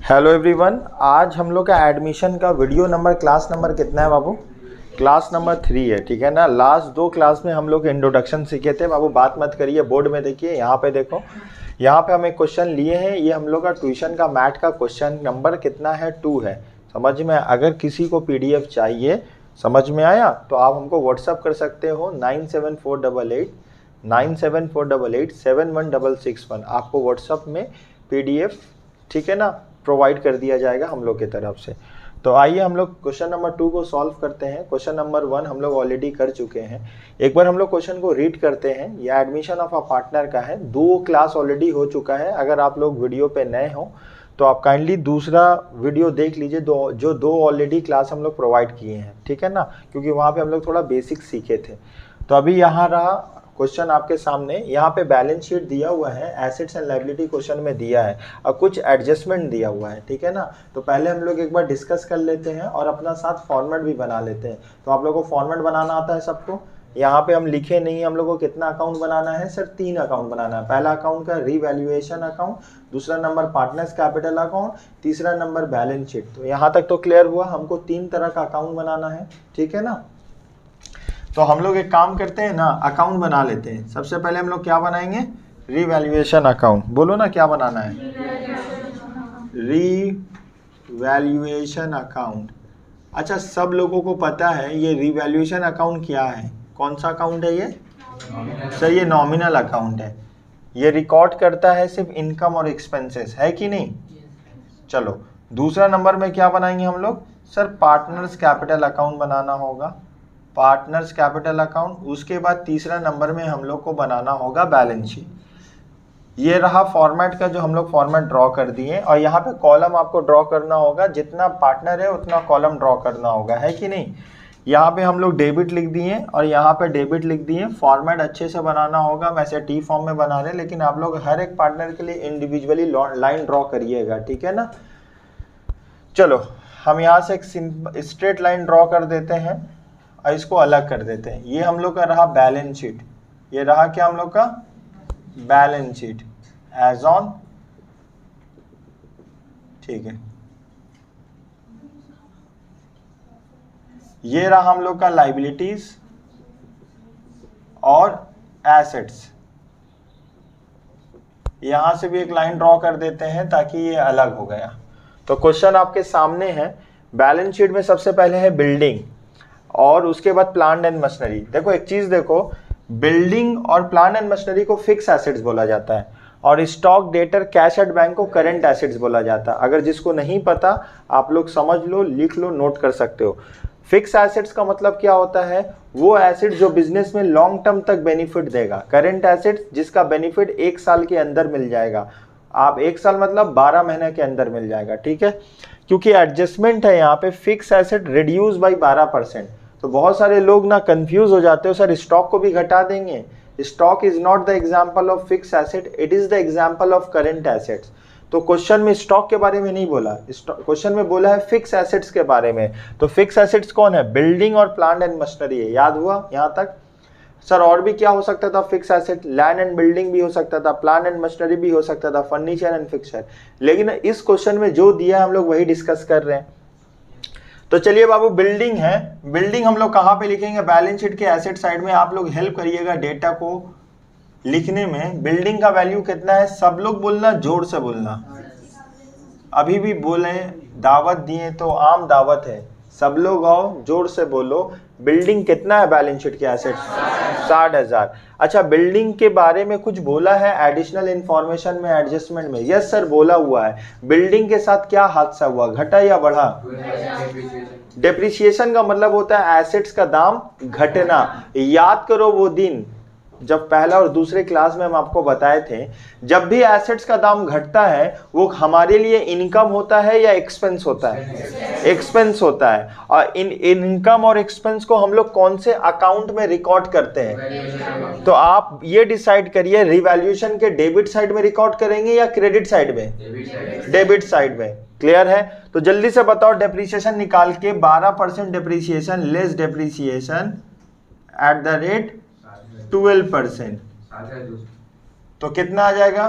Hello everyone, आज हम लोग का एडमिशन का वीडियो नंबर क्लास नंबर कितना है बाबू? क्लास नंबर 3 है, ठीक है ना। लास्ट 2 क्लास में हम लोग इंट्रोडक्शन सीखे थे बाबू। बात मत करिए, बोर्ड में देखिए, यहाँ पे देखो, यहाँ पे हम एक क्वेश्चन लिए हैं। ये हम लोग का ट्यूशन का मैथ का क्वेश्चन नंबर कितना है? 2 है। समझ में? अगर किसी को PDF चाहिए, समझ में आया, तो आप हमको व्हाट्सअप कर सकते हो 9748871661। आपको व्हाट्सअप में PDF, ठीक है ना, प्रोवाइड कर दिया जाएगा हम लोग की तरफ से। तो आइए हम लोग क्वेश्चन नंबर 2 को सॉल्व करते हैं। क्वेश्चन नंबर 1 हम लोग ऑलरेडी कर चुके हैं। एक बार हम लोग क्वेश्चन को रीड करते हैं। यह एडमिशन ऑफ अ पार्टनर का है। 2 क्लास ऑलरेडी हो चुका है। अगर आप लोग वीडियो पे नए हो तो आप काइंडली दूसरा वीडियो देख लीजिए, जो 2 ऑलरेडी क्लास हम लोग प्रोवाइड किए हैं, ठीक है ना, क्योंकि वहाँ पे हम लोग थोड़ा बेसिक सीखे थे। तो अभी यहाँ रहा क्वेश्चन आपके सामने। यहाँ पे बैलेंस शीट दिया हुआ है, एसेट्स एंड लायबिलिटी क्वेश्चन में दिया है और कुछ एडजस्टमेंट दिया हुआ है, ठीक है ना। तो पहले हम लोग एक बार डिस्कस कर लेते हैं और अपना साथ फॉर्मेट भी बना लेते हैं। तो आप लोगों को फॉर्मेट बनाना आता है सबको? यहाँ पे हम लिखे नहीं, हम लोग को कितना अकाउंट बनाना है? सर 3 अकाउंट बनाना है। पहला अकाउंट का रीवैल्यूएशन अकाउंट, दूसरा नंबर पार्टनर्स कैपिटल अकाउंट, तीसरा नंबर बैलेंस शीट। तो यहाँ तक तो क्लियर हुआ, हमको 3 तरह का अकाउंट बनाना है, ठीक है ना। तो हम लोग एक काम करते हैं ना, अकाउंट बना लेते हैं। सबसे पहले हम लोग क्या बनाएंगे? Revaluation account. बोलो ना क्या बनाना है? Revaluation account. अच्छा, सब लोगों को पता है ये रीवैल्यूएशन अकाउंट क्या है? कौन सा अकाउंट है ये? सर ये नॉमिनल अकाउंट है। ये रिकॉर्ड करता है सिर्फ इनकम और एक्सपेंसेस, है कि नहीं? चलो दूसरा नंबर में क्या बनाएंगे हम लोग? सर पार्टनर्स कैपिटल अकाउंट बनाना होगा, पार्टनर्स कैपिटल अकाउंट। उसके बाद तीसरा नंबर में हम लोग को बनाना होगा बैलेंस शीट। ये रहा फॉर्मेट का, जो हम लोग फॉर्मेट ड्रॉ कर दिए। और यहाँ पे कॉलम आपको ड्रॉ करना होगा, जितना पार्टनर है उतना कॉलम ड्रॉ करना होगा, है कि नहीं। यहाँ पे हम लोग डेबिट लिख दिए और यहाँ पे डेबिट लिख दिए। फॉर्मेट अच्छे से बनाना होगा। वैसे T फॉर्म में बना रहे, लेकिन आप लोग हर एक पार्टनर के लिए इंडिविजुअली लाइन ड्रॉ करिएगा, ठीक है ना। चलो हम यहाँ से एक स्ट्रेट लाइन ड्रॉ कर देते हैं और इसको अलग कर देते हैं। ये हम लोग का रहा बैलेंस शीट। ये रहा क्या हम लोग का? बैलेंस शीट एज ऑन, ठीक है। ये रहा हम लोग का लायबिलिटीज और एसेट्स। यहां से भी एक लाइन ड्रॉ कर देते हैं ताकि ये अलग हो गया। तो क्वेश्चन आपके सामने है। बैलेंस शीट में सबसे पहले है बिल्डिंग और उसके बाद प्लांट एंड मशीनरी। देखो एक चीज देखो, बिल्डिंग और प्लांट एंड मशीनरी को फिक्स एसेट्स बोला जाता है और stock, debtor, cash at bank को करंट एसेट्स बोला जाता है। अगर जिसको नहीं पता आप लोग समझ लो, लिख लो, नोट कर सकते हो। फिक्स एसेट्स का मतलब क्या होता है? वो एसेट जो बिजनेस में लॉन्ग टर्म तक बेनिफिट देगा। करंट एसेट्स जिसका बेनिफिट 1 साल के अंदर मिल जाएगा। आप 1 साल मतलब 12 महीने के अंदर मिल जाएगा, ठीक है। क्योंकि एडजस्टमेंट है यहाँ पे, फिक्स एसेट रिड्यूस बाई 12%। तो बहुत सारे लोग ना कंफ्यूज हो जाते हो, सर स्टॉक को भी घटा देंगे। Stock is not the example of fix asset, it is the example of current assets. तो क्वेश्चन में स्टॉक के बारे में नहीं बोला, क्वेश्चन में बोला है फिक्स एसेट्स के बारे में। तो फिक्स एसेट्स कौन है? बिल्डिंग और प्लांट एंड मशीनरी है। याद हुआ यहाँ तक? सर और भी क्या हो सकता था fix asset? Land and building भी हो सकता था, प्लांट एंड मशीनरी भी हो सकता था, फर्नीचर एंड फिक्सचर। लेकिन इस क्वेश्चन में जो दिया है हम लोग वही डिस्कस कर रहे हैं। तो चलिए बाबू, बिल्डिंग है। बिल्डिंग हम लोग कहाँ पे लिखेंगे? बैलेंस शीट के एसेट साइड में। आप लोग हेल्प करिएगा डेटा को लिखने में। बिल्डिंग का वैल्यू कितना है? सब लोग बोलना, जोर से बोलना। अभी भी बोले, दावत दिए तो आम दावत है। सब लोग आओ, जोर से बोलो। बिल्डिंग कितना है बैलेंस शीट के एसेट? 60,000। अच्छा, बिल्डिंग के बारे में कुछ बोला है एडिशनल इंफॉर्मेशन में, एडजस्टमेंट में? यस सर, बोला हुआ है। बिल्डिंग के साथ क्या हादसा हुआ? घटा या बढ़ा? डेप्रिसिएशन का मतलब होता है एसेट्स का दाम घटना। याद करो वो दिन जब पहला और दूसरे क्लास में हम आपको बताए थे, जब भी एसेट्स का दाम घटता है वो हमारे लिए इनकम होता है या एक्सपेंस होता है? एक्सपेंस होता है। और इन इनकम और एक्सपेंस को हम लोग कौन से अकाउंट में रिकॉर्ड करते हैं? तो आप ये डिसाइड करिए, रिवैल्यूएशन के डेबिट साइड में रिकॉर्ड करेंगे या क्रेडिट साइड में? डेबिट साइड में। क्लियर है? तो जल्दी से बताओ, डेप्रिसिएशन निकाल के 12% depreciation less depreciation at the rate 12%, तो कितना आ जाएगा?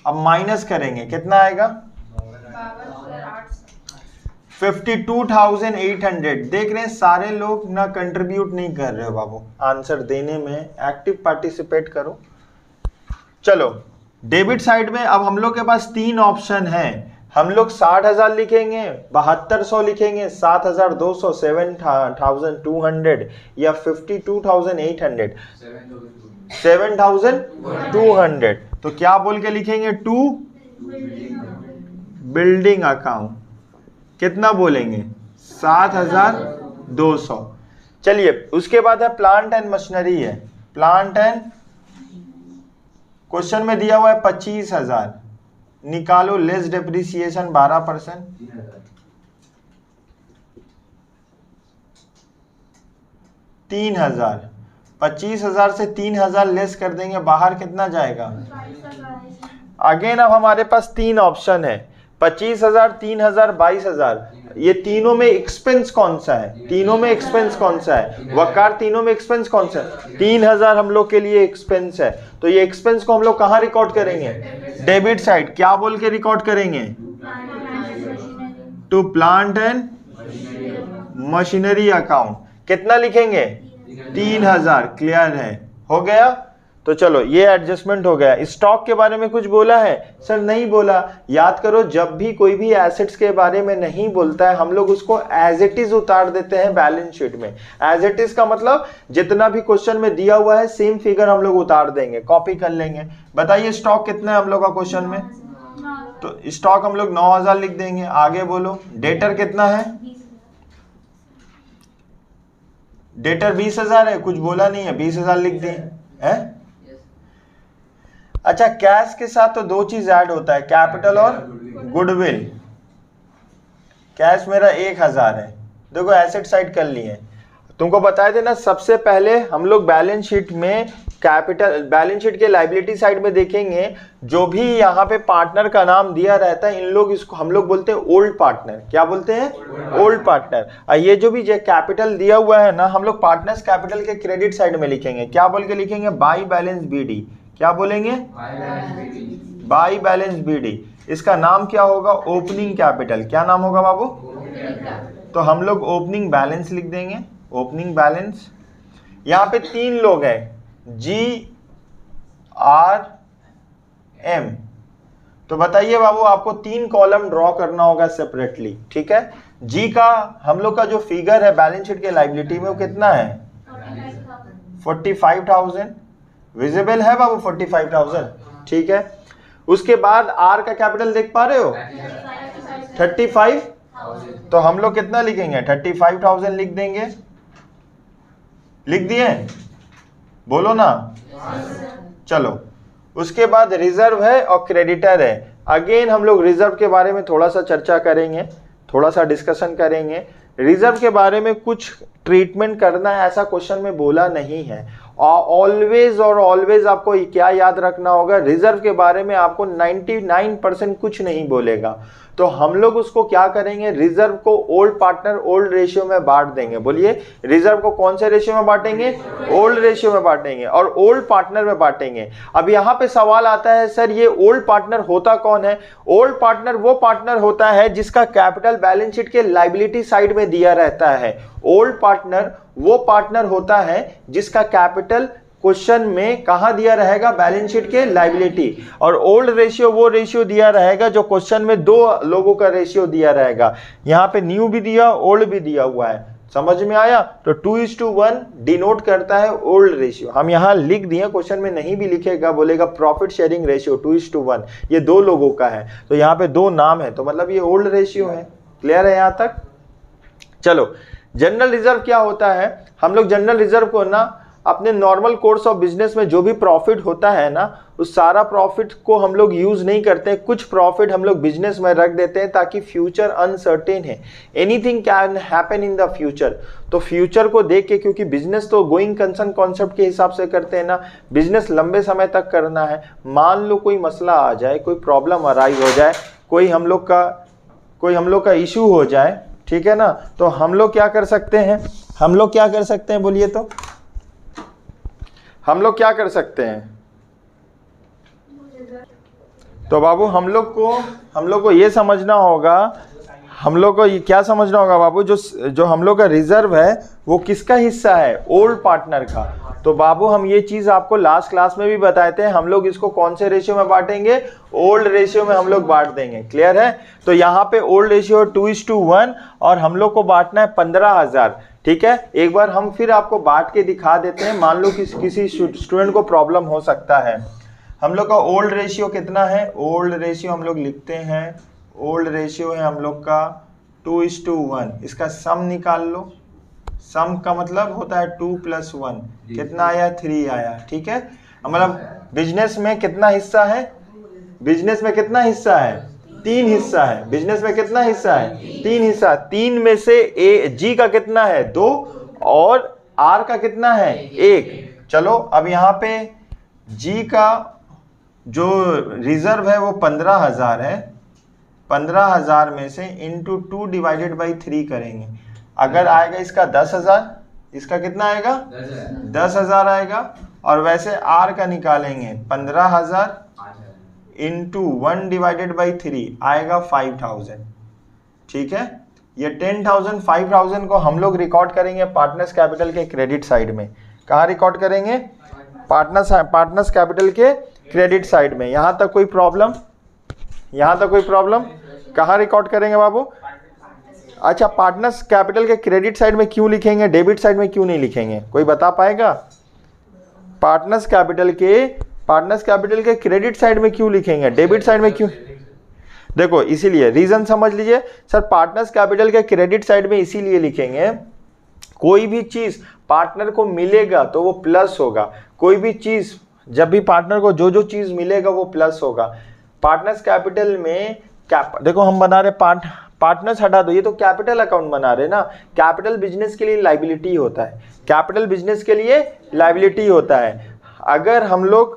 अब माइनस करेंगे, कितना आएगा 52,800। देख रहे हैं सारे लोग ना कंट्रीब्यूट नहीं कर रहे हो बाबू आंसर देने में, एक्टिव पार्टिसिपेट करो। चलो डेबिट साइड में अब हम लोग के पास 3 ऑप्शन है। हम लोग 60,000 लिखेंगे, 7200 लिखेंगे, 7,200, 7,200 या 52,800, 7,200। तो क्या बोल के लिखेंगे, टू बिल्डिंग अकाउंट। कितना बोलेंगे 7,200। चलिए उसके बाद है प्लांट एंड मशीनरी है। प्लांट एंड क्वेश्चन में दिया हुआ है 25,000, निकालो लेस डेप्रिसिएशन 12%, 3,000। 25,000 से 3,000 लेस कर देंगे, बाहर कितना जाएगा। अगेन अब हमारे पास 3 ऑप्शन है, 25,000, 3,000, 22,000। ये तीनों में एक्सपेंस कौन सा है, तीनों में एक्सपेंस कौन सा है वकार, तीनों में एक्सपेंस कौन सा है। 3,000 हम लोग के लिए एक्सपेंस है, तो ये एक्सपेंस को हम लोग कहाँ रिकॉर्ड करेंगे, डेबिट साइड। क्या बोल के रिकॉर्ड करेंगे, to plant and machinery account. कितना लिखेंगे 3,000। क्लियर है, हो गया। तो चलो ये एडजस्टमेंट हो गया। स्टॉक के बारे में कुछ बोला है सर, नहीं बोला। याद करो जब भी कोई भी एसेट्स के बारे में नहीं बोलता है हम लोग उसको एज इट इज उतार देते हैं बैलेंस शीट में। एज इट इज का मतलब जितना भी क्वेश्चन में दिया हुआ है सेम फिगर हम लोग उतार देंगे, कॉपी कर लेंगे। बताइए स्टॉक कितना है हम लोग का क्वेश्चन में, तो स्टॉक हम लोग 9,000 लिख देंगे। आगे बोलो डेटर कितना है, डेटर 20,000 है, कुछ बोला नहीं है, 20,000 लिख दिए है। अच्छा कैश के साथ तो 2 चीज ऐड होता है, कैपिटल और गुडविल। कैश मेरा 1,000 है, देखो एसेट साइड कर लिए। तुमको बताए थे ना सबसे पहले हम लोग बैलेंस शीट में कैपिटल, बैलेंस शीट के लायबिलिटी साइड में देखेंगे जो भी यहाँ पे पार्टनर का नाम दिया रहता है इन लोग इसको हम लोग बोलते हैं ओल्ड पार्टनर। क्या बोलते हैं, ओल्ड पार्टनर। ये जो भी कैपिटल दिया हुआ है ना हम लोग पार्टनर्स कैपिटल के क्रेडिट साइड में लिखेंगे। क्या बोल के लिखेंगे, बाई बैलेंस बीडी। क्या बोलेंगे, बाई बैलेंस बीडी। इसका नाम क्या होगा, ओपनिंग कैपिटल। क्या नाम होगा बाबू, तो हम लोग ओपनिंग बैलेंस लिख देंगे, ओपनिंग बैलेंस। यहां पे 3 लोग हैं, GRM। तो बताइए बाबू आपको 3 कॉलम ड्रॉ करना होगा सेपरेटली, ठीक है। जी का हम लोग का जो फिगर है बैलेंस शीट के लायबिलिटी में वो कितना है, 45,000। विजिबल है बाबू 45,000, ठीक है। उसके बाद आर का कैपिटल देख पा रहे हो 35, तो हम लोग कितना लिखेंगे 35,000 लिख देंगे। लिख दिए, बोलो ना। चलो उसके बाद रिजर्व है और क्रेडिटर है। अगेन हम लोग रिजर्व के बारे में थोड़ा सा चर्चा करेंगे, थोड़ा सा डिस्कशन करेंगे। रिजर्व के बारे में कुछ ट्रीटमेंट करना है ऐसा क्वेश्चन में बोला नहीं है। ऑलवेज और ऑलवेज आपको क्या याद रखना होगा, रिजर्व के बारे में आपको 99% कुछ नहीं बोलेगा। तो हम लोग उसको क्या करेंगे, रिजर्व को ओल्ड पार्टनर ओल्ड रेशियो में बांट देंगे। बोलिए रिजर्व को कौन से रेशियो में बांटेंगे, ओल्ड रेशियो में बांटेंगे और ओल्ड पार्टनर में बांटेंगे। अब यहाँ पे सवाल आता है सर ये ओल्ड पार्टनर होता कौन है। ओल्ड पार्टनर वो पार्टनर होता है जिसका कैपिटल बैलेंस शीट के लायबिलिटी साइड में दिया रहता है। ओल्ड पार्टनर वो पार्टनर होता है जिसका कैपिटल क्वेश्चन में कहां दिया रहेगा, बैलेंस शीट के लायबिलिटी। और ओल्ड रेशियो वो रेशियो दिया रहेगा जो क्वेश्चन में 2 लोगों का रेशियो दिया रहेगा। यहां पे न्यू भी दिया ओल्ड भी दिया हुआ है, समझ में आया। तो 2:1 डिनोट करता है ओल्ड रेशियो। हम यहां लिख दिए, क्वेश्चन में नहीं भी लिखेगा, बोलेगा प्रॉफिट शेयरिंग रेशियो 2:1, ये 2 लोगों का है। तो यहाँ पे 2 नाम है तो मतलब ये ओल्ड रेशियो है। क्लियर है यहां तक। चलो जनरल रिजर्व क्या होता है, हम लोग जनरल रिजर्व को ना अपने नॉर्मल कोर्स ऑफ बिजनेस में जो भी प्रॉफिट होता है ना उस सारा प्रॉफिट को हम लोग यूज नहीं करते हैं। कुछ प्रॉफिट हम लोग बिजनेस में रख देते हैं ताकि फ्यूचर अनसर्टेन है, anything can happen in the future. तो फ्यूचर को देख के, क्योंकि बिजनेस तो गोइंग कंसर्न कॉन्सेप्ट के हिसाब से करते हैं ना, बिजनेस लंबे समय तक करना है। मान लो कोई मसला आ जाए, कोई प्रॉब्लम अराइज हो जाए, कोई हम लोग का इशू हो जाए, ठीक है ना, तो हम लोग क्या कर सकते हैं, हम लोग क्या कर सकते हैं बोलिए, तो हम लोग क्या कर सकते हैं, तो बाबू हम लोग को ये समझना होगा, हम लोग को ये क्या समझना होगा बाबू, जो हम लोग का रिजर्व है वो किसका हिस्सा है, ओल्ड पार्टनर का। तो बाबू हम ये चीज आपको लास्ट क्लास में भी बताए थे, हम लोग इसको कौन से रेशियो में बांटेंगे, ओल्ड रेशियो में हम लोग बांट देंगे। क्लियर है? तो यहाँ पे ओल्ड रेशियो 2:1 और हम लोग को बांटना है 15,000। ठीक है, एक बार हम फिर आपको बांट के दिखा देते हैं, मान लो किसी स्टूडेंट को प्रॉब्लम हो सकता है। हम लोग का ओल्ड रेशियो कितना है, ओल्ड रेशियो हम लोग लिखते हैं, ओल्ड रेशियो है हम लोग का 2:1। इसका सम निकाल लो, सम का मतलब होता है 2 + 1, कितना आया, 3 आया। ठीक है, मतलब बिजनेस में कितना हिस्सा है, बिजनेस में कितना हिस्सा है, 3 हिस्सा है। बिजनेस में कितना हिस्सा है, 3 हिस्सा। 3 में से जी का कितना है, 2 और आर का कितना है, 1। चलो अब यहाँ पे जी का जो रिजर्व है वो 15,000 है। 15,000 में से इंटू 2/3 करेंगे, अगर आएगा इसका 10,000, इसका कितना आएगा, 10,000 आएगा। और वैसे आर का निकालेंगे 15,000 इंटू 1/3 आएगा 5,000। ठीक है, ये 10,000 5,000 को हम लोग रिकॉर्ड करेंगे पार्टनर्स कैपिटल के क्रेडिट साइड में। कहाँ रिकॉर्ड करेंगे, पार्टनर्स कैपिटल के क्रेडिट साइड में। यहाँ तक कोई प्रॉब्लम, यहाँ तक कोई प्रॉब्लम? कहाँ रिकॉर्ड करेंगे बाबू? अच्छा, पार्टनर्स कैपिटल के क्रेडिट साइड में क्यों लिखेंगे, डेबिट साइड में क्यों नहीं लिखेंगे, कोई बता पाएगा? पार्टनर्स कैपिटल के क्रेडिट साइड में क्यों लिखेंगे, डेबिट साइड में क्यों? देखो इसीलिए रीजन समझ लीजिए सर, पार्टनर्स कैपिटल के क्रेडिट साइड में इसीलिए लिखेंगे, कोई भी चीज पार्टनर को मिलेगा तो वो प्लस होगा। कोई भी चीज जब भी पार्टनर को जो चीज मिलेगा वो प्लस होगा। पार्टनर्स कैपिटल में देखो हम बना रहे पार्टनर्स हटा दो, ये तो कैपिटल अकाउंट बना रहे ना। कैपिटल बिजनेस के लिए लायबिलिटी होता है, कैपिटल बिजनेस के लिए लायबिलिटी होता है। अगर हम लोग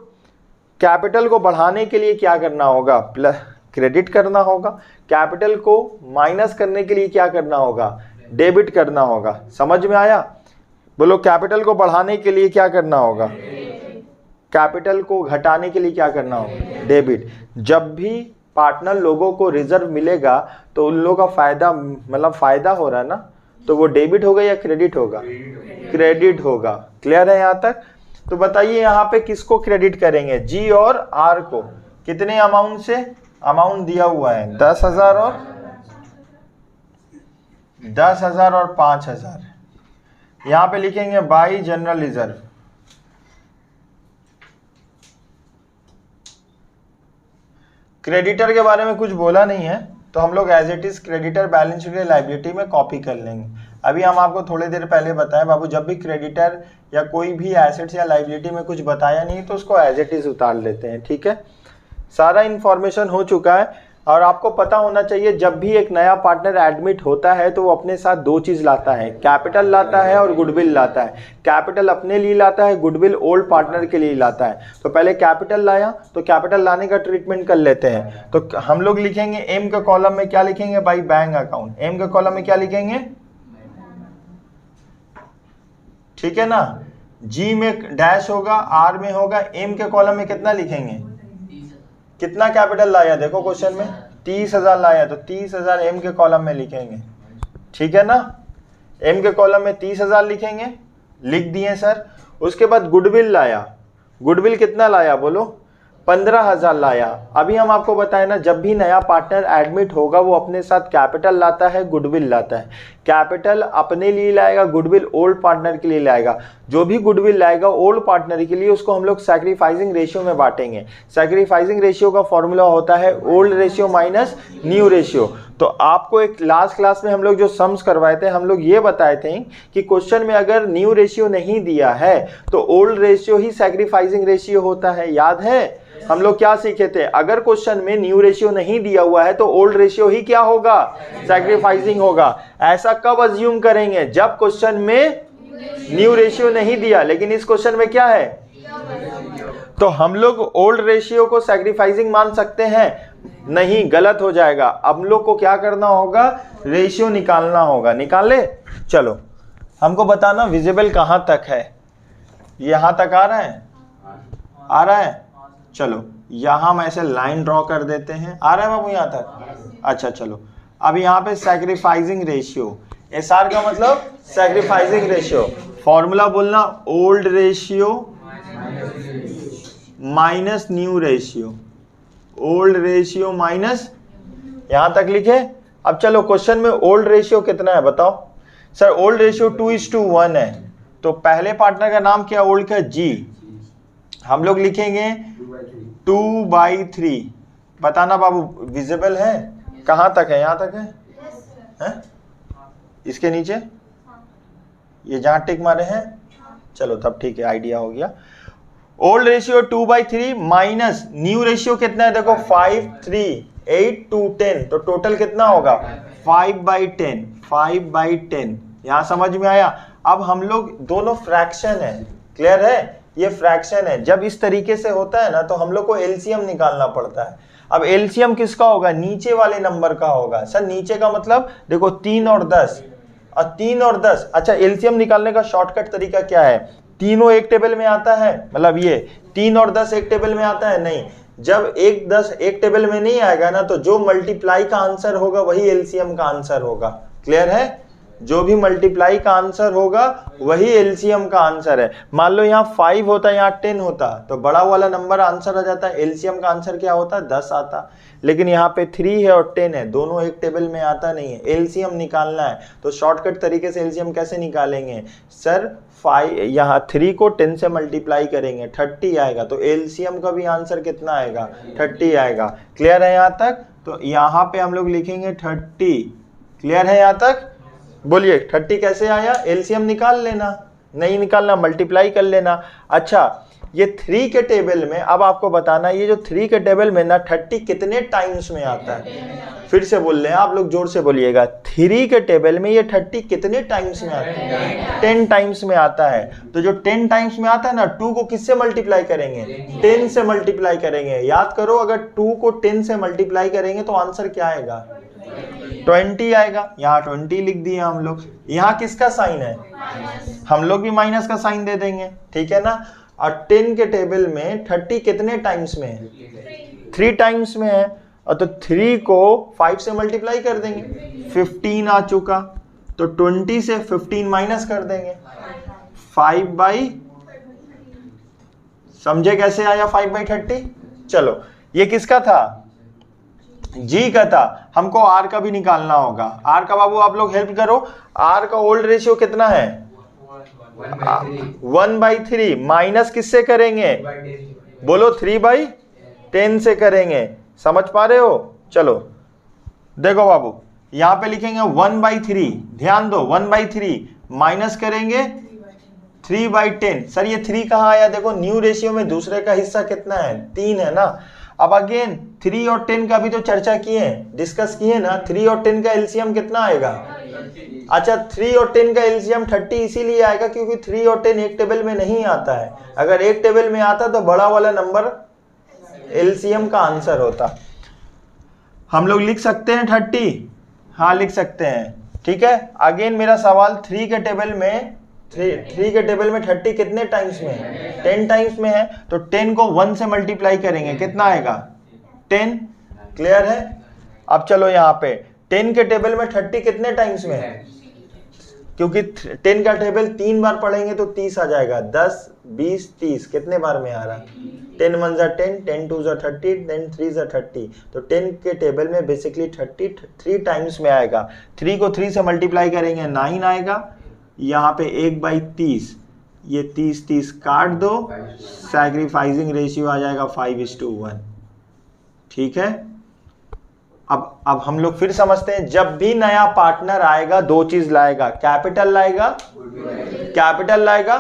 कैपिटल को बढ़ाने के लिए क्या करना होगा, प्लस क्रेडिट करना होगा। कैपिटल को माइनस करने के लिए क्या करना होगा, डेबिट करना होगा। समझ में आया? बोलो, कैपिटल को बढ़ाने के लिए क्या करना होगा, कैपिटल को घटाने के लिए क्या करना होगा, डेबिट। जब भी पार्टनर लोगों को रिजर्व मिलेगा तो उन लोगों का फायदा, मतलब फायदा हो रहा है ना, तो वो डेबिट होगा या क्रेडिट होगा, क्रेडिट होगा। क्लियर है यहाँ तक? तो बताइए यहाँ पे किसको क्रेडिट करेंगे, जी और आर को। कितने अमाउंट से, अमाउंट दिया हुआ है 10,000 और 5,000। यहाँ पे लिखेंगे बाई जनरल रिजर्व। क्रेडिटर के बारे में कुछ बोला नहीं है तो हम लोग as it is creditor balance sheet liability में कॉपी कर लेंगे। अभी हम आपको थोड़ी देर पहले बताएं बाबू, जब भी क्रेडिटर या कोई भी एसेट्स या लायबिलिटी में कुछ बताया नहीं तो उसको एज इट इज उतार लेते हैं। ठीक है, सारा इन्फॉर्मेशन हो चुका है। और आपको पता होना चाहिए, जब भी एक नया पार्टनर एडमिट होता है तो वो अपने साथ 2 चीज लाता है, कैपिटल लाता है और गुडविल लाता है। कैपिटल अपने लिए लाता है, गुडविल ओल्ड पार्टनर के लिए लाता है। तो पहले कैपिटल लाया, तो कैपिटल लाने का ट्रीटमेंट कर लेते हैं। तो हम लोग लिखेंगे एम के कॉलम में क्या लिखेंगे भाई, बैंक अकाउंट। एम के कॉलम में क्या लिखेंगे, ठीक है ना, जी में डैश होगा, आर में होगा, एम के कॉलम में कितना लिखेंगे, कितना कैपिटल लाया, देखो क्वेश्चन में 30,000 लाया, तो 30,000 एम के कॉलम में लिखेंगे। ठीक है ना, एम के कॉलम में 30,000 लिखेंगे, लिख दिए सर। उसके बाद गुडविल लाया, गुडविल कितना लाया बोलो, 15,000 लाया। अभी हम आपको बताए ना, जब भी नया पार्टनर एडमिट होगा वो अपने साथ कैपिटल लाता है, गुडविल लाता है। कैपिटल अपने लिए लाएगा, गुडविल ओल्ड पार्टनर के लिए लाएगा। जो भी गुडविल लाएगा ओल्ड पार्टनर के लिए, उसको हम लोग सैक्रिफाइसिंग रेशियो में बांटेंगे। सैक्रिफाइसिंग रेशियो का फॉर्मूला होता है old ratio minus new ratio. तो आपको एक लास्ट क्लास में हम लोग जो सम्स करवाए थे, हम लोग ये बताए थे कि क्वेश्चन में अगर न्यू रेशियो नहीं दिया है तो ओल्ड रेशियो ही सैक्रिफाइसिंग रेशियो होता है। याद है हम लोग क्या सीखे थे, अगर क्वेश्चन में न्यू रेशियो नहीं दिया हुआ है तो ओल्ड रेशियो ही क्या होगा, सैक्रिफाइसिंग होगा। ऐसा कब अज्यूम करेंगे, जब क्वेश्चन में न्यू रेशियो नहीं दिया, लेकिन इस क्वेश्चन में क्या है, तो हम लोग ओल्ड रेशियो को सैक्रिफाइसिंग मान सकते हैं नहीं, गलत हो जाएगा। हम लोग को क्या करना होगा, रेशियो निकालना होगा। निकाल ले, चलो हमको बताना विजिबल कहां तक है, यहां तक आ रहा है, आ रहा है, चलो यहां हम ऐसे लाइन ड्रॉ कर देते हैं। आ रहा है बाबू यहां तक? अच्छा चलो, अब यहाँ पे सैक्रिफाइसिंग रेशियो, एसआर का मतलब सैक्रिफाइसिंग रेशियो, फॉर्मूला बोलना old ratio minus new ratio, old ratio minus, यहां तक लिखे। अब चलो क्वेश्चन में ओल्ड रेशियो कितना है बताओ। सर ओल्ड रेशियो 2:1 है, तो पहले पार्टनर का नाम क्या, ओल्ड का जी, हम लोग लिखेंगे 2/3। बताना बाबू विजिबल है, कहां तक है, यहां तक है? इसके नीचे ये जहां टिक मारे हैं, चलो तब ठीक है, आइडिया हो गया। Old ratio 2/3 minus new ratio कितना है, देखो 5, 3, 8, 2, 10, तो टोटल कितना होगा 5/10, 5/10। यहां समझ में आया? अब हम लोग दोनों फ्रैक्शन है, क्लियर है, ये फ्रैक्शन है। जब इस तरीके से होता है ना तो हम लोग को एलसीएम निकालना पड़ता है। अब एलसीएम किसका होगा, नीचे वाले नंबर का होगा। सर नीचे का मतलब देखो 3 और 10, और 3 और 10। अच्छा एलसीएम निकालने का शॉर्टकट तरीका क्या है, तीनों एक टेबल में आता है, मतलब ये 3 और 10 एक टेबल में आता है, नहीं। जब 1, 10 एक टेबल में नहीं आएगा ना, तो जो मल्टीप्लाई का आंसर होगा वही एलसीएम का आंसर होगा। क्लियर है? जो भी मल्टीप्लाई का आंसर होगा वही एलसीएम का आंसर है। मान लो यहाँ 5 होता, यहाँ 10 होता, तो बड़ा वाला नंबर आंसर आ जाता है। एलसीएम का आंसर क्या होता, 10 आता। लेकिन यहाँ पे 3 है और 10 है, दोनों एक टेबल में आता नहीं है। एलसीएम निकालना है तो शॉर्टकट तरीके से एलसीएम कैसे निकालेंगे, सर 5 यहाँ 3 को 10 से मल्टीप्लाई करेंगे, 30 आएगा, तो एलसीएम का भी आंसर कितना आएगा, 30 आएगा। क्लियर है यहाँ तक? तो यहाँ पे हम लोग लिखेंगे 30। क्लियर है यहाँ तक? बोलिए 30 कैसे आया, एलसीएम निकाल लेना, नहीं निकालना मल्टीप्लाई कर लेना। अच्छा ये 3 के टेबल में अब आपको बताना, ये जो 3 के टेबल में ना 30 कितने टाइम्स में आता है, फिर से बोल रहे हैं आप लोग, जोर से बोलिएगा। 3 के टेबल में ये 30 कितने टाइम्स में आता है, 10 टाइम्स में आता है। तो जो 10 टाइम्स में आता है ना, 2 को किससे मल्टीप्लाई करेंगे, 10 से मल्टीप्लाई करेंगे। याद करो, अगर 2 को 10 से मल्टीप्लाई करेंगे तो आंसर क्या आएगा, 20 आएगा। यहाँ 20 लिख दिया हम लोग। यहाँ किसका साइन है, हम लोग भी माइनस का साइन दे देंगे, ठीक है ना। और 10 के टेबल में 30 कितने टाइम्स में है, 3 टाइम्स में है, और तो 3 को 5 से मल्टीप्लाई कर देंगे, 15 आ चुका, तो 20 से 15 माइनस कर देंगे, 5/, समझे कैसे आया 5/30। चलो ये किसका था, जी का था। हमको आर का भी निकालना होगा। आर का बाबू आप लोग हेल्प करो, आर का ओल्ड रेशियो कितना है, 1/3 माइनस किससे करेंगे, बोलो 3/10 से करेंगे। समझ पा रहे हो? चलो देखो बाबू, यहां पे लिखेंगे 1/3, ध्यान दो 1/3 माइनस करेंगे 3/10। सर ये 3 कहाँ आया, देखो न्यू रेशियो में दूसरे का हिस्सा कितना है, 3 है ना। अब अगेन 3 और 10 का भी तो चर्चा किए, डिस्कस किए ना, 3 और 10 का एलसीएम कितना आएगा। अच्छा 3 और 10 का एलसीएम 30 इसीलिए आएगा क्योंकि 3 और 10 एक टेबल में नहीं आता है। अगर एक टेबल में आता तो बड़ा वाला नंबर एलसीएम का आंसर होता। हम लोग लिख सकते हैं 30, हाँ लिख सकते हैं, ठीक है। अगेन मेरा सवाल 3 के टेबल में 30 कितने टाइम्स में है, 10 टाइम्स में है, तो 10 को 1 से मल्टीप्लाई करेंगे, कितना आएगा 10। क्लियर है? अब चलो यहाँ पे 10 के टेबल में 30 कितने टाइम्स में है, क्योंकि 10 का टेबल 3 बार पढ़ेंगे तो 30 आ जाएगा, 10, 20, 30 कितने बार में आ रहा, 10 1 ज़ा 10, 10 2 ज़ा 30, 10 3 ज़ा 30। तो 10 के टेबल में बेसिकली 3 टाइम्स में आएगा। 3 को 3 से मल्टीप्लाई करेंगे 9 आएगा, यहाँ पे 1/30, ये 30 काट दो, सैक्रिफाइसिंग रेशियो आ जाएगा 5:1। ठीक है। अब हम लोग फिर समझते हैं, जब भी नया पार्टनर आएगा 2 चीज लाएगा, कैपिटल लाएगा,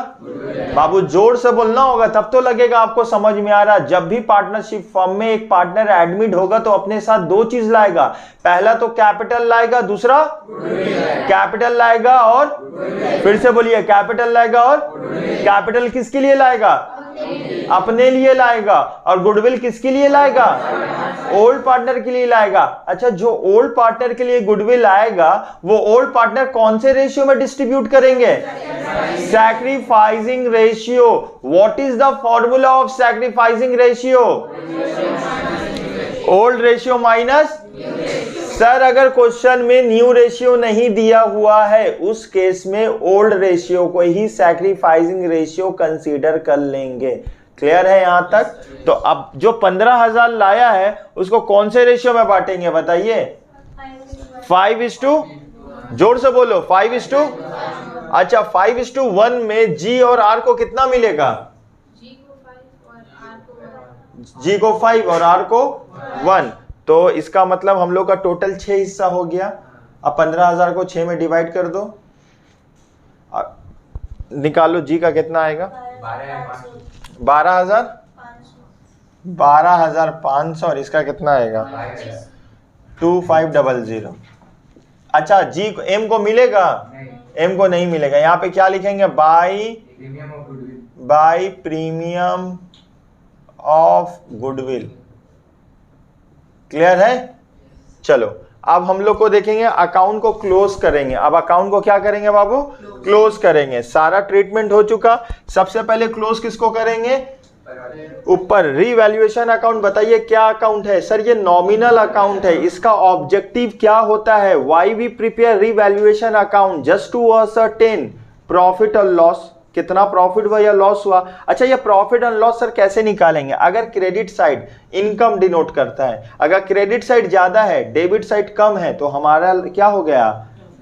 बाबू जोर से बोलना होगा तब तो लगेगा आपको समझ में आ रहा। जब भी पार्टनरशिप फर्म में एक पार्टनर एडमिट होगा तो अपने साथ 2 चीज लाएगा, पहला तो कैपिटल लाएगा, दूसरा कैपिटल लाएगा और फिर से बोलिए कैपिटल लाएगा। और कैपिटल किसके लिए लाएगा, अपने लिए लाएगा, और गुडविल किसके लिए लाएगा, ओल्ड पार्टनर के लिए लाएगा। अच्छा, जो ओल्ड पार्टनर के लिए गुडविल आएगा वो ओल्ड पार्टनर कौन से रेशियो में डिस्ट्रीब्यूट करेंगे? Sacrificing ratio. What is the formula of sacrificing ratio? Old ratio minus. Sir अगर क्वेश्चन में न्यू रेशियो नहीं दिया हुआ है उस केस में ओल्ड रेशियो को ही सैक्रिफाइसिंग रेशियो कंसीडर कर लेंगे। क्लियर है यहां तक? तो अब जो 15,000 लाया है उसको कौन से रेशियो में बांटेंगे बताइए? 5:, जोर से बोलो, 5:। अच्छा, 5:1 में जी और आर को कितना मिलेगा? जी को 5 और आर को 1। तो इसका मतलब हम लोग का टोटल 6 हिस्सा हो गया। अब 15,000 को 6 में डिवाइड कर दो, निकालो जी का कितना आएगा? 12,500 और इसका कितना आएगा? 2500। अच्छा, जी को एम को मिलेगा? एम को नहीं मिलेगा। यहाँ पे क्या लिखेंगे? By premium of goodwill. Clear है? चलो अब हम लोग को देखेंगे, अकाउंट को क्लोज करेंगे। अब अकाउंट को क्या करेंगे बाबू? क्लोज करेंगे। सारा ट्रीटमेंट हो चुका। सबसे पहले क्लोज किसको करेंगे? ऊपर रीवैल्यूएशन अकाउंट। बताइए क्या अकाउंट है? सर ये नॉमिनल अकाउंट है। इसका ऑब्जेक्टिव क्या होता है? Why we prepare revaluation account? Just to ascertain profit और लॉस। कितना प्रॉफिट हुआ या लॉस हुआ। अच्छा, ये प्रॉफिट एंड लॉस सर कैसे निकालेंगे? अगर क्रेडिट साइड इनकम डिनोट करता है, अगर क्रेडिट साइड ज्यादा है डेबिट साइड कम है तो हमारा क्या हो गया?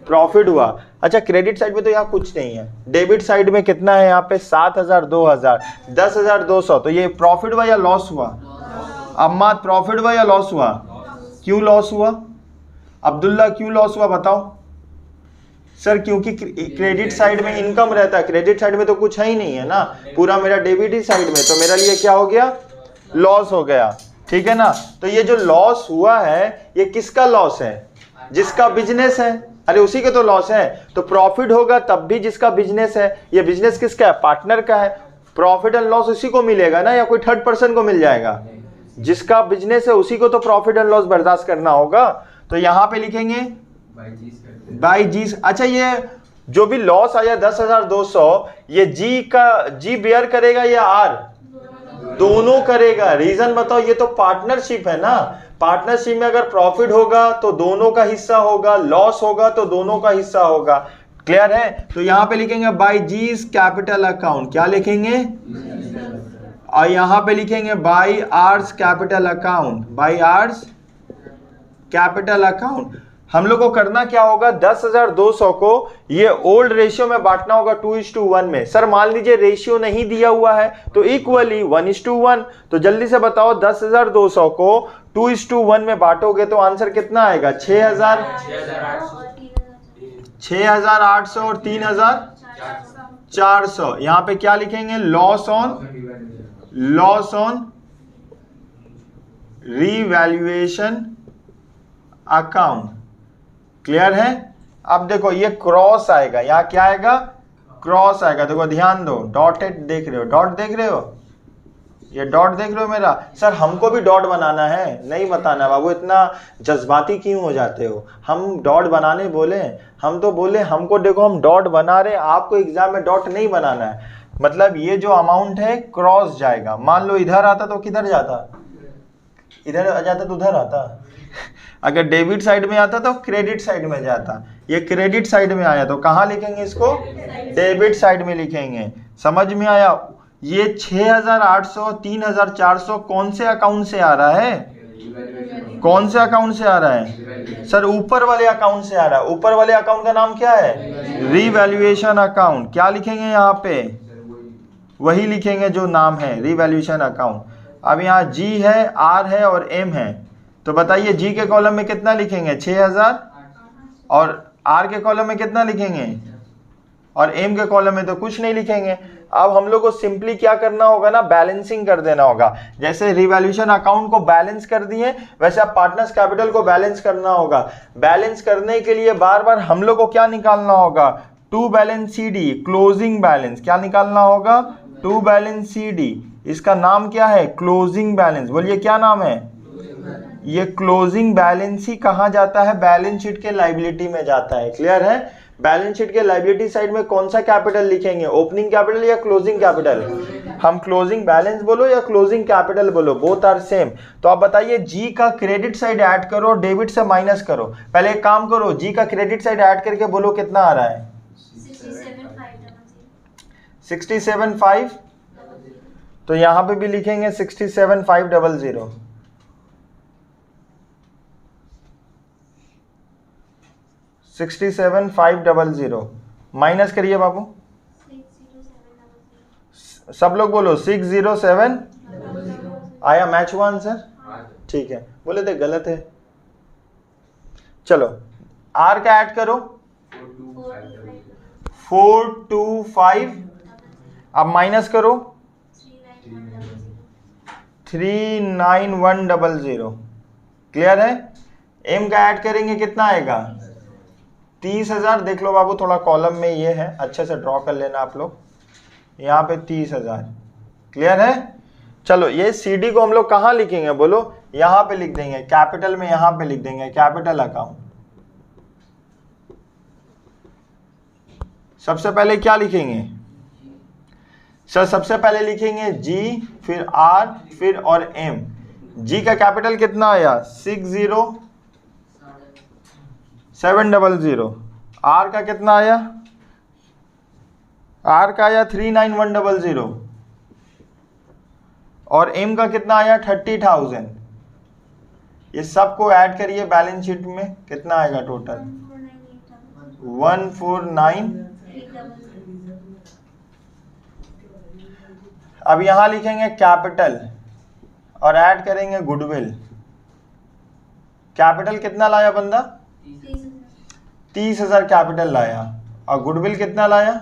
प्रॉफिट हुआ। अच्छा, क्रेडिट साइड में तो यहाँ कुछ नहीं है, डेबिट साइड में कितना है? यहाँ पे 7,000, 2,000, 10,200। तो ये प्रॉफिट हुआ या लॉस हुआ? अम्मा प्रॉफिट हुआ या लॉस हुआ? क्यों लॉस हुआ? अब्दुल्ला क्यों लॉस हुआ बताओ? सर क्योंकि क्रेडिट साइड में इनकम रहता है, क्रेडिट साइड में तो कुछ है ही नहीं है ना, पूरा मेरा डेबिट ही साइड में, तो मेरे लिए क्या हो गया? लॉस हो गया। ठीक है ना? तो ये जो लॉस हुआ है ये किसका लॉस है? जिसका बिजनेस है। अरे उसी के तो लॉस है। तो प्रॉफिट होगा तब भी जिसका बिजनेस है। ये बिजनेस किसका है? पार्टनर का है। प्रॉफिट एंड लॉस उसी को मिलेगा ना, या कोई थर्ड पर्सन को मिल जाएगा? जिसका बिजनेस है उसी को तो प्रॉफिट एंड लॉस बर्दाश्त करना होगा। तो यहाँ पे लिखेंगे बाई जी। अच्छा, ये जो भी लॉस आया 10,200, ये जी बेयर करेगा या आर? दोनों करेगा। रीजन बताओ? ये तो पार्टनरशिप है ना। पार्टनरशिप में अगर प्रॉफिट होगा तो दोनों का हिस्सा होगा, लॉस होगा तो दोनों का हिस्सा होगा। क्लियर है? तो यहां पे लिखेंगे बाई जीज कैपिटल अकाउंट। क्या लिखेंगे? और यहां पे लिखेंगे by R's capital account. By R's capital account. हम लोग को करना क्या होगा? 10,200 को ये ओल्ड रेशियो में बांटना होगा 2:1 में। सर मान लीजिए रेशियो नहीं दिया हुआ है तो इक्वली 1:1। तो जल्दी से बताओ 10,200 को 2:1 में बांटोगे तो आंसर कितना आएगा? 6,800 और 3,400। यहां पे क्या लिखेंगे? Loss on revaluation account. Clear है? अब देखो ये क्रॉस आएगा, यहाँ क्या आएगा? क्रॉस आएगा। देखो ध्यान दो, डॉटेड देख रहे हो? डॉट देख रहे हो? ये डॉट देख रहे हो मेरा? सर हमको भी डॉट बनाना है। नहीं बताना बाबू, इतना जज्बाती क्यों हो जाते हो? हम डॉट बनाने बोले, हम तो बोले हमको देखो हम डॉट बना रहे, आपको एग्जाम में डॉट नहीं बनाना है। मतलब ये जो अमाउंट है क्रॉस जाएगा। मान लो इधर आता तो किधर जाता? इधर आ जाता तो उधर आता। अगर डेबिट साइड में आता तो क्रेडिट साइड में जाता। ये क्रेडिट साइड में आया तो कहाँ लिखेंगे इसको? डेबिट साइड में लिखेंगे। समझ में आया? ये 6,800, 3,400 कौन से अकाउंट से आ रहा है? कौन से अकाउंट से आ रहा है? सर ऊपर वाले अकाउंट से आ रहा है। ऊपर वाले अकाउंट का नाम क्या है? Revaluation account. क्या लिखेंगे यहाँ पे? वही लिखेंगे जो नाम है, रीवैल्यूएशन अकाउंट। अब यहाँ जी है, आर है और एम है। तो बताइए जी के कॉलम में कितना लिखेंगे? 6,000। और आर के कॉलम में कितना लिखेंगे? और एम के कॉलम में तो कुछ नहीं लिखेंगे। अब हम लोग को सिंपली क्या करना होगा ना? बैलेंसिंग कर देना होगा। जैसे रिवैल्यूएशन अकाउंट को बैलेंस कर दिए वैसे आप पार्टनर्स कैपिटल को बैलेंस करना होगा। बैलेंस करने के लिए बार बार हम लोग को क्या निकालना होगा? To balance c d, closing balance. क्या निकालना होगा? To balance c d. इसका नाम क्या है? Closing balance. बोलिए क्या नाम है? ये क्लोजिंग बैलेंस ही कहाँ जाता है, बैलेंस शीट के लायबिलिटी में जाता है। क्लियर है? बैलेंस शीट के लायबिलिटी साइड में कौन सा कैपिटल लिखेंगे, ओपनिंग कैपिटल या क्लोजिंग कैपिटल? हम क्लोजिंग बैलेंस बोलो या क्लोजिंग कैपिटल बोलो, बोथ आर सेम। तो आप बताइए जी का क्रेडिट साइड ऐड करो, डेबिट से माइनस करो। पहले एक काम करो, जी का क्रेडिट साइड ऐड करके बोलो कितना आ रहा है, 67,500। तो यहां पे भी लिखेंगे 67,500। 67,500 माइनस करिए बाबू, सब लोग बोलो 607। आया मैच हुआ आंसर? ठीक है, बोले थे गलत है। चलो आर का ऐड करो, 425। अब माइनस करो 39100। क्लियर है? एम का ऐड करेंगे कितना आएगा, 30,000। देख लो बाबू, थोड़ा कॉलम में ये है, अच्छे से ड्रॉ कर लेना आप लोग, यहाँ पे 30,000। क्लियर है? चलो ये सीडी को हम लोग कहाँ लिखेंगे बोलो, यहाँ पे लिख देंगे, कैपिटल में यहाँ पे लिख देंगे, कैपिटल अकाउंट। सबसे पहले क्या लिखेंगे सर, सबसे पहले लिखेंगे जी, फिर आर, फिर और एम। जी का कैपिटल कितना आया, 60700। आर का कितना आया, आर का आया 39100। और एम का कितना आया 30,000। ये सबको ऐड करिए बैलेंस शीट में, कितना आएगा टोटल, 149। अब यहां लिखेंगे कैपिटल और ऐड करेंगे गुडविल। कैपिटल कितना लाया बंदा, 30,000 कैपिटल लाया, और गुडविल कितना लाया,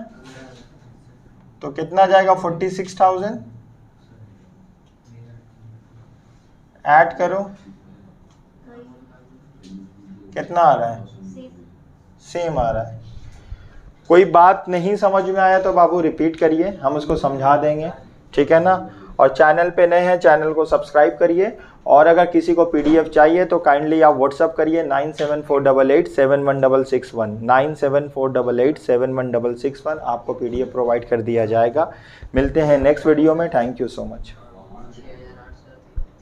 तो कितना जाएगा 46,000। ऐड करो, कितना आ रहा है, सेम आ रहा है। कोई बात नहीं समझ में आया तो बाबू रिपीट करिए, हम उसको समझा देंगे, ठीक है ना। और चैनल पे नए हैं, चैनल को सब्सक्राइब करिए। और अगर किसी को पीडीएफ चाहिए तो काइंडली आप व्हाट्सअप करिए 9748871661, 9748871661। आपको पीडीएफ प्रोवाइड कर दिया जाएगा। मिलते हैं नेक्स्ट वीडियो में। Thank you so much.